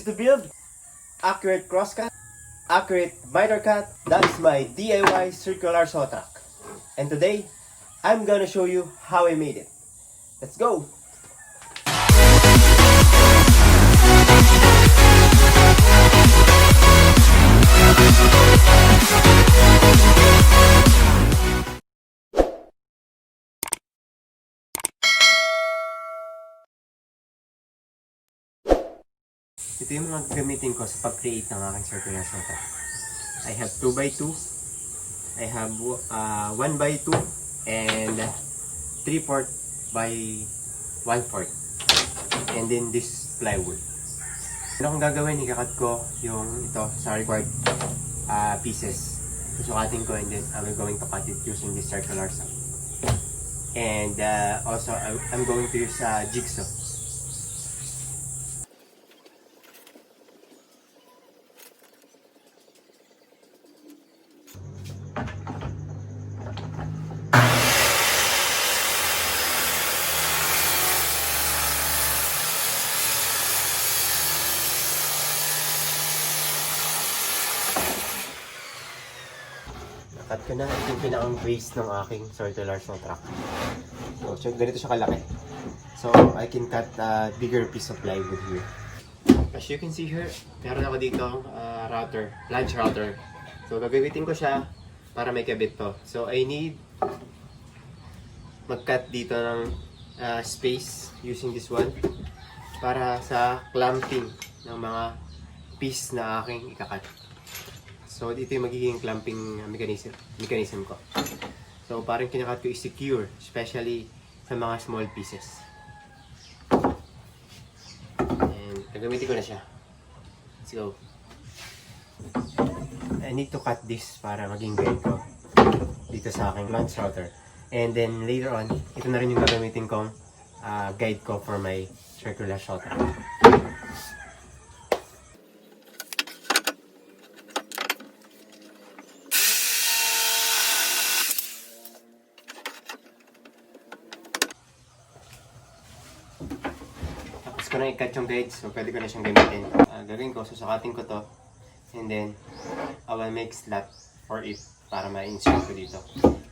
to build, accurate crosscut, accurate miter cut. That's my DIY circular saw truck. And today, I'm gonna show you how I made it. Let's go! Ito yung mga gamitin ko sa pag-create ng aking circular saw truck. I have 2x2, I have 1x2, and 3/4 by 1/4. And then this plywood. Ano kong gagawin? Ikakat ko yung ito sa required pieces. Susukatin ko, and then I'm going to cut it using this circular saw. And also, I'm going to use jigsaw. Cut ko na yung pinakang base ng aking circular saw truck. So, ganito siya kalaki. So, I can cut a bigger piece of plywood here. As you can see here, meron ako dito router, flange router. So, gagamitin ko siya para may kabit to. So, I need mag-cut dito ng space using this one para sa clamping ng mga piece na aking ikakat. So, dito yung magiging clamping mechanism ko. So, parang kinakat ko is secure, especially sa mga small pieces. And, gagamitin ko na siya. Let's go. I need to cut this para maging guide ko dito sa aking flange router. And then, later on, ito na rin yung gagamitin kong guide ko for my circular saw truck. Tapos ko na i-cut yung guides, so pwede ko na siyang gamitin. Gagawin ko, susukatin ko to, and then I will make slot for it para ma-insert ko dito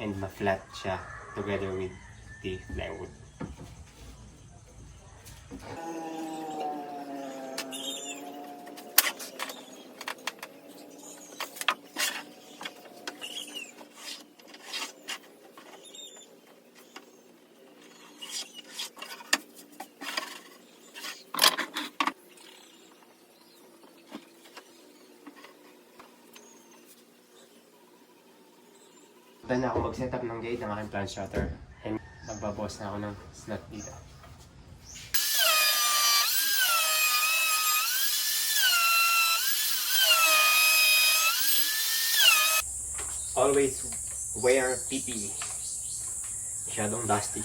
and ma-flat siya together with the plywood. Na ako mag-setup ng gate ng aking flange router, and magbabawas na ako ng slot dito. Always wear PPE. Masyadong dusty.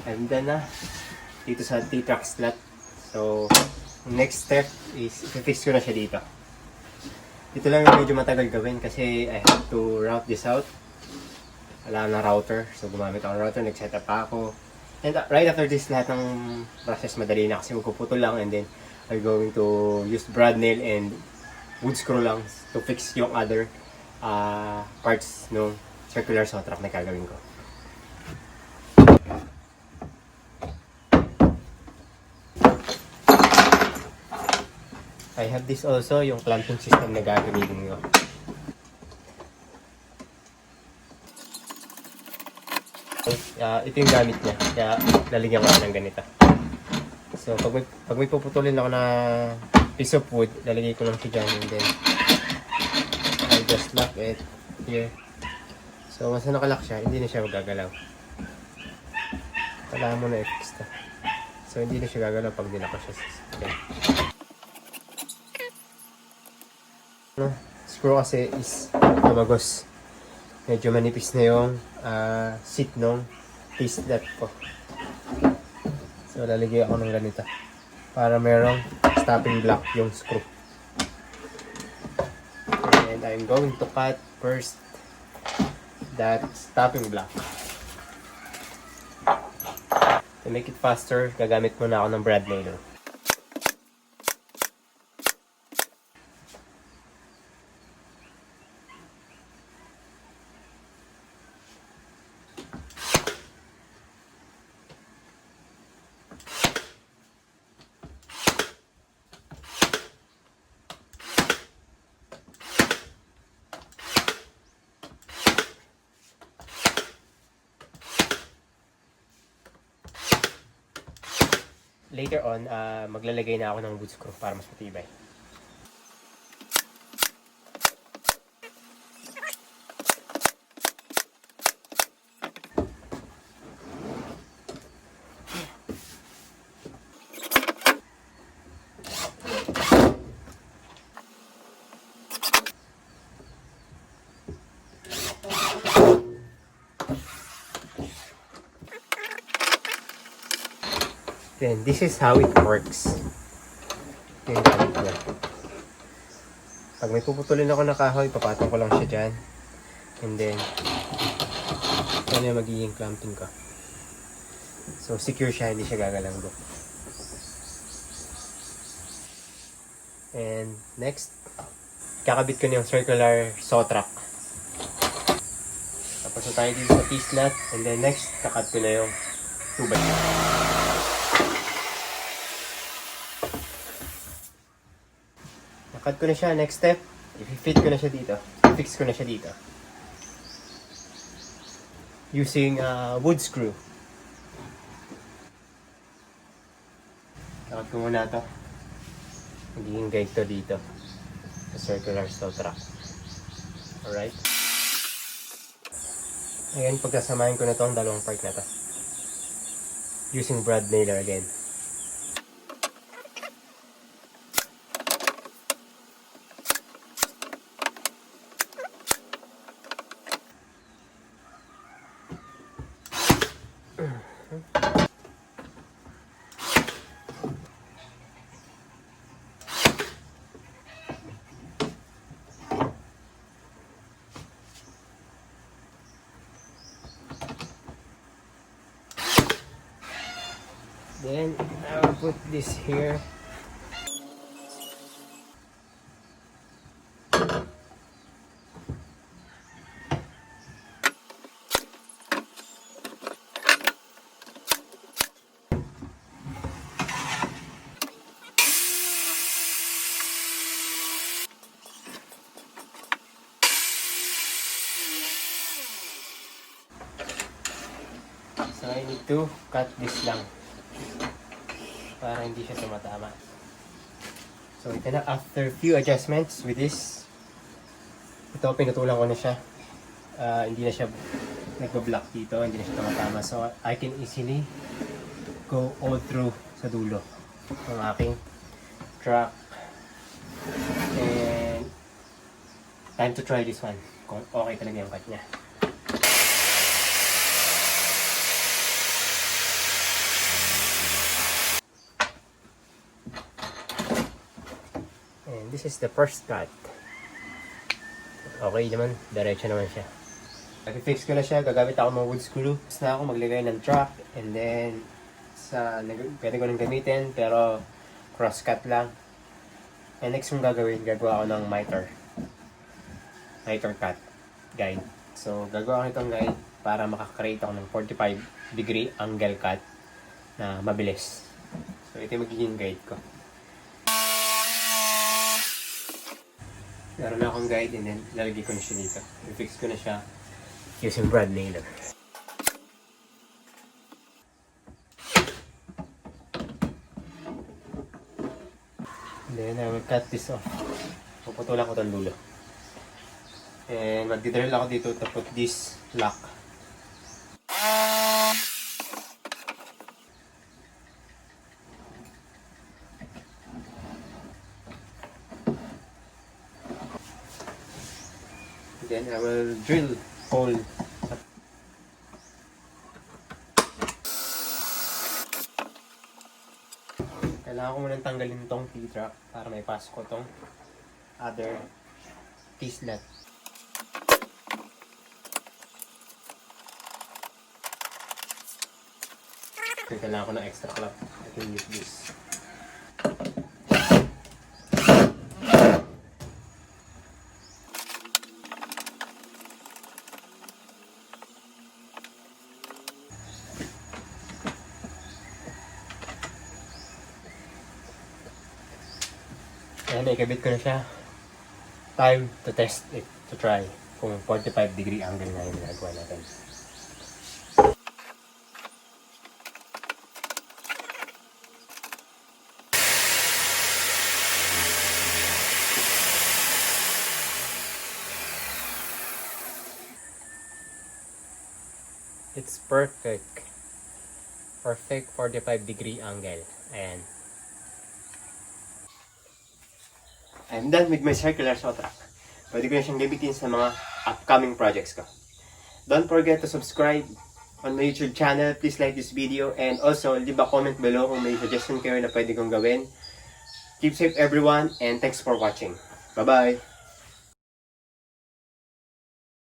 I'm done na dito sa T-track slot. So, next step is i-fix ko na siya dito. Ito lang yung medyo matagal gawin kasi I have to route this out. Wala na router. So, gumamit ako ng router. Nag-setup pa ako. And right after this, lahat ng process madali na kasi magpuputol lang, and then I'm going to use brad nail and wood screw lang to fix yung other parts ng circular saw truck na gagawin ko. I have this also, yung clamping system na gagamitin ko. Ito yung gamit niya, kaya lalagyan ko ng ganito. So, pag may puputulin ako na piece of wood, lalagay ko lang siya dyan, and then I just lock it here. So, once na nakalock siya, hindi na siya magagalaw. Kailangan mo na i-fix to. So, hindi na siya gagalaw pag nilako siya. Okay. No, screw kasi is tumagos. Medyo manipis na yung seat nung T-slot ko. So, lalagay ako ng ganito para merong stopping block yung screw. And I'm going to cut first that stopping block. To make it faster, gagamit muna ako ng brad nailer. Later on, maglalagay na ako ng wood screw para mas matibay. Then, this is how it works. Yung gamit niya. Pag may puputulin ako na kahoy, papatong ko lang siya dyan. And then, ano yung magiging clamping ko. So, secure siya, hindi siya gagalanggo. And, next, kakabit ko na yung circular saw track. Tapos na tayo dito sa T-slot. And then, next, kakat ko na yung 2x2. Cut ko na siya. Next step, i-fit ko na siya dito. I-fix ko na siya dito. Using wood screw. Cut ko muna ito. Magiging guide to dito. Sa circular saw track. Alright. Ayan, pagkasamahin ko na itong dalawang part na ito. Using brad nailer again. Then I will put this here. So I need to cut this lang para hindi siya tumatama. So ito na, after few adjustments with this, ito pinutulan ko na siya. Hindi na siya nagbo-block dito, hindi na siya tumatama. So I can easily go all through sa dulo ng aking truck. And time to try this one kung okay talaga yung cut niya. And this is the first cut. Okay naman, diretso naman siya. I-fix ko na siya, gagamit ako ng wood screw. Tapos na ako maglagay ng truck, and then pwede ko nang gamitin, pero crosscut lang. And next kong gagawin, gagawa ako ng miter cut guide. So gagawa ko nitong guide para makakreate ako ng 45-degree angle cut na mabilis. So ito yung magiging guide ko. Meron na akong guide, and then lalagay ko na siya dito. I-fix ko na siya using brad nailer. And then I will cut this off. Puputulan ko itong dulo. And mag-drill ako dito to put this lock. Then I will drill hole. Kailangan ko munang tanggalin tong T-track para may pasok ko tong other T-slot. So, kailangan ko ng extra clamp. I can use this. Ayan, ikabit ko na siya. Time to test it, to try kung 45-degree angle na yung ginagawa natin. It's perfect. Perfect 45-degree angle. And I'm done with my circular saw track. Pwede ko na siyang gamitin sa mga upcoming projects ko. Don't forget to subscribe on my YouTube channel. Please like this video. And also, leave a comment below kung may suggestion kayo na pwede kong gawin. Keep safe everyone, and thanks for watching. Bye-bye!